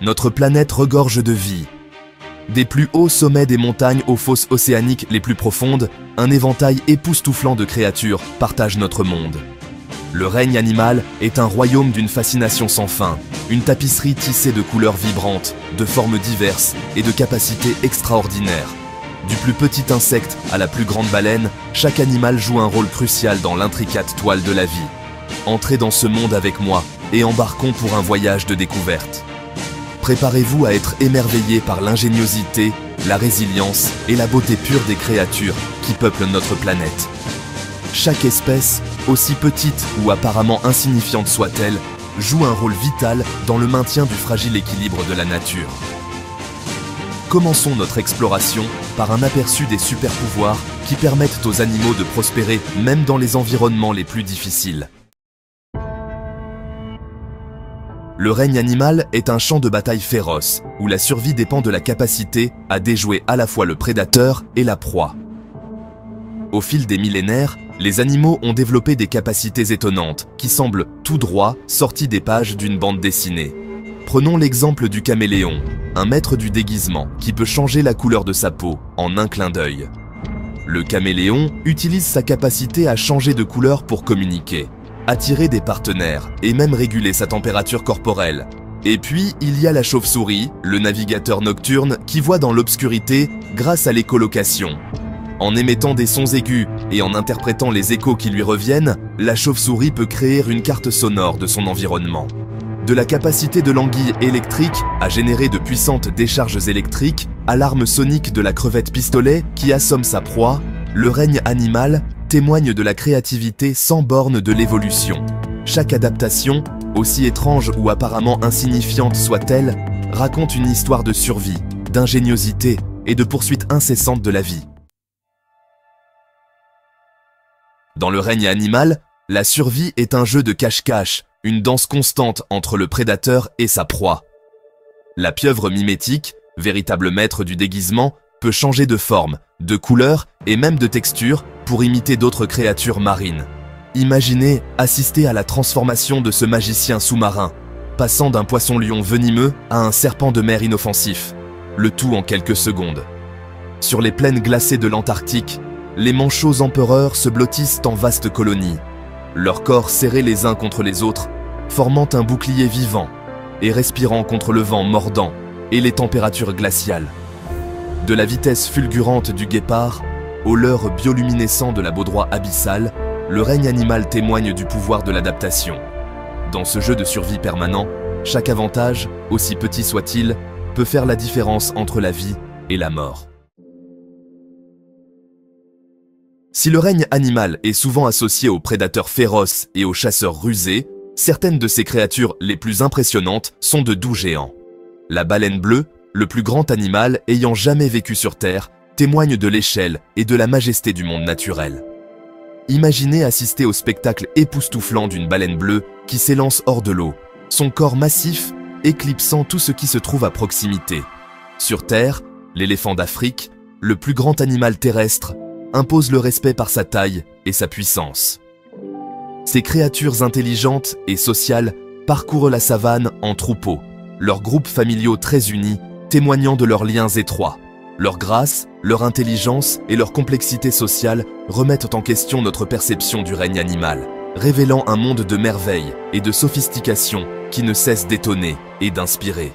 Notre planète regorge de vie. Des plus hauts sommets des montagnes aux fosses océaniques les plus profondes, un éventail époustouflant de créatures partage notre monde. Le règne animal est un royaume d'une fascination sans fin, une tapisserie tissée de couleurs vibrantes, de formes diverses et de capacités extraordinaires. Du plus petit insecte à la plus grande baleine, chaque animal joue un rôle crucial dans l'intricate toile de la vie. Entrez dans ce monde avec moi et embarquons pour un voyage de découverte. Préparez-vous à être émerveillés par l'ingéniosité, la résilience et la beauté pure des créatures qui peuplent notre planète. Chaque espèce, aussi petite ou apparemment insignifiante soit-elle, joue un rôle vital dans le maintien du fragile équilibre de la nature. Commençons notre exploration par un aperçu des super-pouvoirs qui permettent aux animaux de prospérer même dans les environnements les plus difficiles. Le règne animal est un champ de bataille féroce, où la survie dépend de la capacité à déjouer à la fois le prédateur et la proie. Au fil des millénaires, les animaux ont développé des capacités étonnantes, qui semblent tout droit sorties des pages d'une bande dessinée. Prenons l'exemple du caméléon, un maître du déguisement qui peut changer la couleur de sa peau en un clin d'œil. Le caméléon utilise sa capacité à changer de couleur pour communiquer, attirer des partenaires et même réguler sa température corporelle. Et puis, il y a la chauve-souris, le navigateur nocturne qui voit dans l'obscurité grâce à l'écholocation. En émettant des sons aigus et en interprétant les échos qui lui reviennent, la chauve-souris peut créer une carte sonore de son environnement. De la capacité de l'anguille électrique à générer de puissantes décharges électriques, à l'arme sonique de la crevette pistolet qui assomme sa proie, le règne animal témoigne de la créativité sans borne de l'évolution. Chaque adaptation, aussi étrange ou apparemment insignifiante soit-elle, raconte une histoire de survie, d'ingéniosité et de poursuite incessante de la vie. Dans le règne animal, la survie est un jeu de cache-cache, une danse constante entre le prédateur et sa proie. La pieuvre mimétique, véritable maître du déguisement, peut changer de forme, de couleur et même de texture pour imiter d'autres créatures marines. Imaginez assister à la transformation de ce magicien sous-marin, passant d'un poisson-lion venimeux à un serpent de mer inoffensif, le tout en quelques secondes. Sur les plaines glacées de l'Antarctique, les manchots empereurs se blottissent en vastes colonies, leurs corps serrés les uns contre les autres, formant un bouclier vivant et respirant contre le vent mordant et les températures glaciales. De la vitesse fulgurante du guépard au leurre bioluminescent de la baudroie abyssale, le règne animal témoigne du pouvoir de l'adaptation. Dans ce jeu de survie permanent, chaque avantage, aussi petit soit-il, peut faire la différence entre la vie et la mort. Si le règne animal est souvent associé aux prédateurs féroces et aux chasseurs rusés, certaines de ces créatures les plus impressionnantes sont de doux géants. La baleine bleue, le plus grand animal ayant jamais vécu sur Terre, témoigne de l'échelle et de la majesté du monde naturel. Imaginez assister au spectacle époustouflant d'une baleine bleue qui s'élance hors de l'eau, son corps massif éclipsant tout ce qui se trouve à proximité. Sur Terre, l'éléphant d'Afrique, le plus grand animal terrestre, impose le respect par sa taille et sa puissance. Ces créatures intelligentes et sociales parcourent la savane en troupeaux, leurs groupes familiaux très unis, témoignant de leurs liens étroits. Leur grâce, leur intelligence et leur complexité sociale remettent en question notre perception du règne animal, révélant un monde de merveilles et de sophistication qui ne cesse d'étonner et d'inspirer.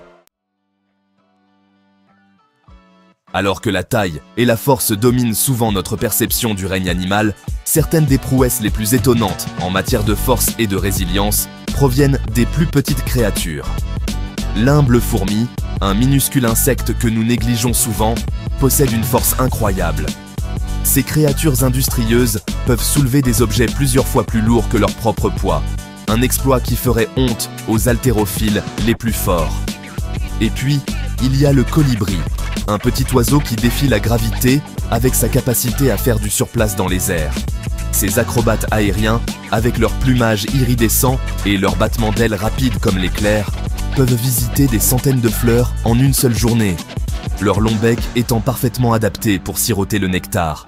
Alors que la taille et la force dominent souvent notre perception du règne animal, certaines des prouesses les plus étonnantes en matière de force et de résilience proviennent des plus petites créatures. L'humble fourmi, un minuscule insecte que nous négligeons souvent, possède une force incroyable. Ces créatures industrieuses peuvent soulever des objets plusieurs fois plus lourds que leur propre poids, un exploit qui ferait honte aux haltérophiles les plus forts. Et puis, il y a le colibri, un petit oiseau qui défie la gravité avec sa capacité à faire du surplace dans les airs. Ces acrobates aériens, avec leur plumage iridescent et leurs battements d'ailes rapides comme l'éclair, peuvent visiter des centaines de fleurs en une seule journée, leur long bec étant parfaitement adapté pour siroter le nectar.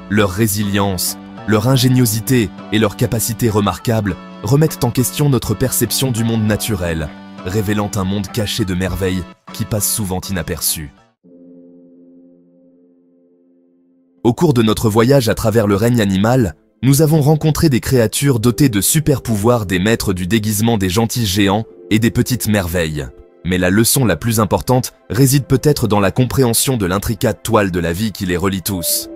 Leur résilience, leur ingéniosité et leur capacité remarquable remettent en question notre perception du monde naturel, révélant un monde caché de merveilles qui passent souvent inaperçues. Au cours de notre voyage à travers le règne animal, nous avons rencontré des créatures dotées de super pouvoirs, des maîtres du déguisement, des gentils géants et des petites merveilles. Mais la leçon la plus importante réside peut-être dans la compréhension de l'intricate toile de la vie qui les relie tous.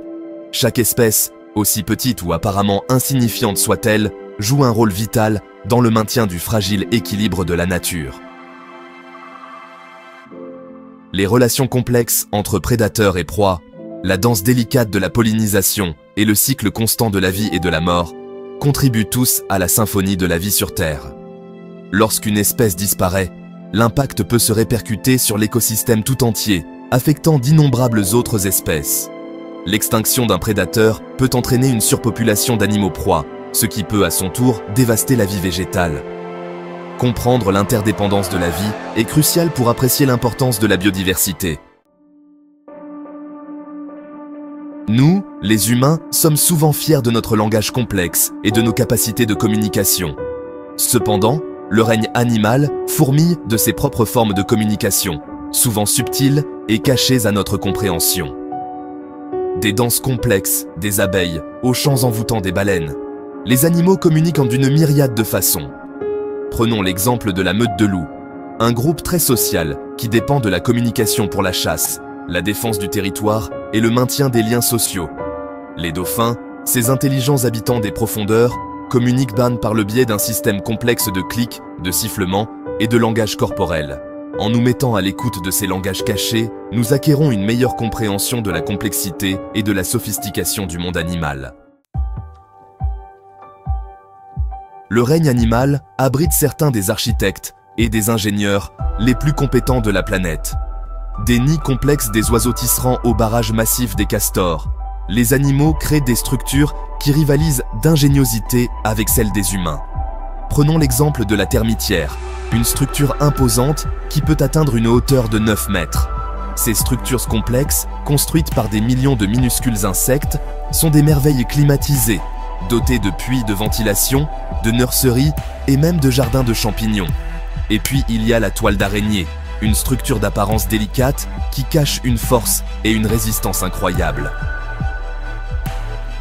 Chaque espèce, aussi petite ou apparemment insignifiante soit-elle, joue un rôle vital dans le maintien du fragile équilibre de la nature. Les relations complexes entre prédateurs et proies, la danse délicate de la pollinisation et le cycle constant de la vie et de la mort contribuent tous à la symphonie de la vie sur Terre. Lorsqu'une espèce disparaît, l'impact peut se répercuter sur l'écosystème tout entier, affectant d'innombrables autres espèces. L'extinction d'un prédateur peut entraîner une surpopulation d'animaux proies, ce qui peut à son tour dévaster la vie végétale. Comprendre l'interdépendance de la vie est crucial pour apprécier l'importance de la biodiversité. Nous, les humains, sommes souvent fiers de notre langage complexe et de nos capacités de communication. Cependant, le règne animal fourmille de ses propres formes de communication, souvent subtiles et cachées à notre compréhension. Des danses complexes, des abeilles, aux chants envoûtants des baleines. Les animaux communiquent en d'une myriade de façons. Prenons l'exemple de la meute de loups, un groupe très social qui dépend de la communication pour la chasse, la défense du territoire et le maintien des liens sociaux. Les dauphins, ces intelligents habitants des profondeurs, communiquent par le biais d'un système complexe de clics, de sifflements et de langage corporel. En nous mettant à l'écoute de ces langages cachés, nous acquérons une meilleure compréhension de la complexité et de la sophistication du monde animal. Le règne animal abrite certains des architectes et des ingénieurs les plus compétents de la planète. Des nids complexes des oiseaux tisserands aux barrages massifs des castors, les animaux créent des structures qui rivalisent d'ingéniosité avec celles des humains. Prenons l'exemple de la termitière, une structure imposante qui peut atteindre une hauteur de 9 mètres. Ces structures complexes, construites par des millions de minuscules insectes, sont des merveilles climatisées, dotées de puits de ventilation, de nurseries et même de jardins de champignons. Et puis il y a la toile d'araignée, une structure d'apparence délicate qui cache une force et une résistance incroyables.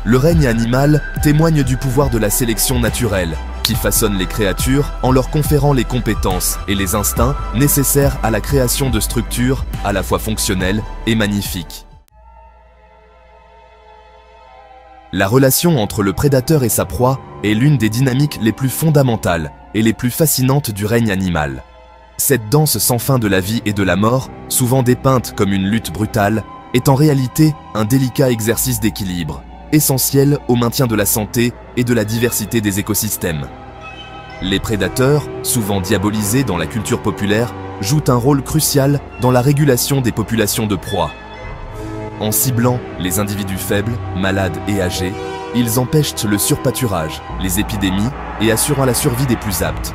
Le règne animal témoigne du pouvoir de la sélection naturelle, qui façonne les créatures en leur conférant les compétences et les instincts nécessaires à la création de structures à la fois fonctionnelles et magnifiques. La relation entre le prédateur et sa proie est l'une des dynamiques les plus fondamentales et les plus fascinantes du règne animal. Cette danse sans fin de la vie et de la mort, souvent dépeinte comme une lutte brutale, est en réalité un délicat exercice d'équilibre, essentiel au maintien de la santé et de la diversité des écosystèmes. Les prédateurs, souvent diabolisés dans la culture populaire, jouent un rôle crucial dans la régulation des populations de proies. En ciblant les individus faibles, malades et âgés, ils empêchent le surpâturage, les épidémies et assurant la survie des plus aptes.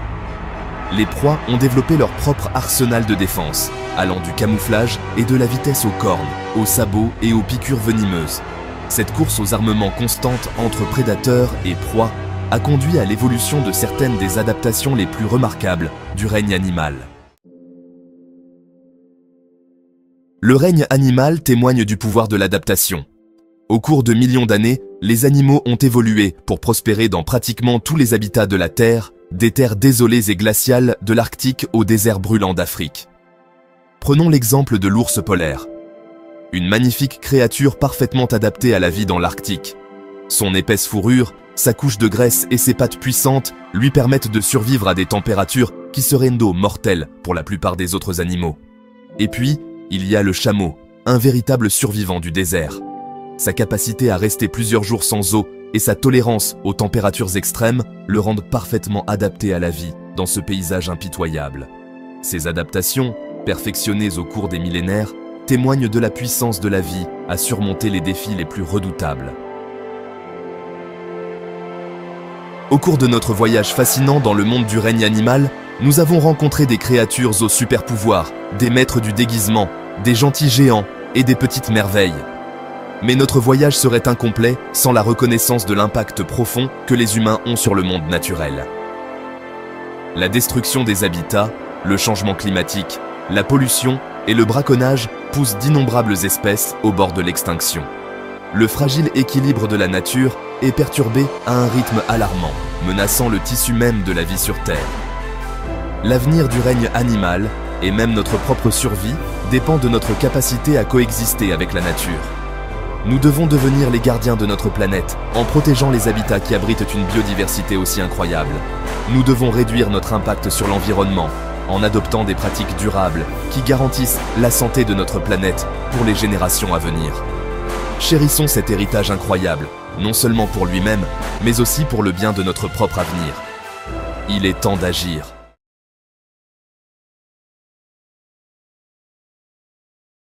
Les proies ont développé leur propre arsenal de défense, allant du camouflage et de la vitesse aux cornes, aux sabots et aux piqûres venimeuses. Cette course aux armements constantes entre prédateurs et proies a conduit à l'évolution de certaines des adaptations les plus remarquables du règne animal. Le règne animal témoigne du pouvoir de l'adaptation. Au cours de millions d'années, les animaux ont évolué pour prospérer dans pratiquement tous les habitats de la Terre, des terres désolées et glaciales de l'Arctique aux déserts brûlants d'Afrique. Prenons l'exemple de l'ours polaire. Une magnifique créature parfaitement adaptée à la vie dans l'Arctique. Son épaisse fourrure, sa couche de graisse et ses pattes puissantes lui permettent de survivre à des températures qui seraient mortelles pour la plupart des autres animaux. Et puis, il y a le chameau, un véritable survivant du désert. Sa capacité à rester plusieurs jours sans eau et sa tolérance aux températures extrêmes le rendent parfaitement adapté à la vie dans ce paysage impitoyable. Ces adaptations, perfectionnées au cours des millénaires, témoignent de la puissance de la vie à surmonter les défis les plus redoutables. Au cours de notre voyage fascinant dans le monde du règne animal, nous avons rencontré des créatures aux super pouvoirs, des maîtres du déguisement, des gentils géants et des petites merveilles. Mais notre voyage serait incomplet sans la reconnaissance de l'impact profond que les humains ont sur le monde naturel. La destruction des habitats, Le changement climatique, la pollution et le braconnage poussent d'innombrables espèces au bord de l'extinction. Le fragile équilibre de la nature est perturbé à un rythme alarmant, menaçant le tissu même de la vie sur Terre. L'avenir du règne animal, et même notre propre survie, dépend de notre capacité à coexister avec la nature. Nous devons devenir les gardiens de notre planète en protégeant les habitats qui abritent une biodiversité aussi incroyable. Nous devons réduire notre impact sur l'environnement en adoptant des pratiques durables qui garantissent la santé de notre planète pour les générations à venir. Chérissons cet héritage incroyable, non seulement pour lui-même, mais aussi pour le bien de notre propre avenir. Il est temps d'agir.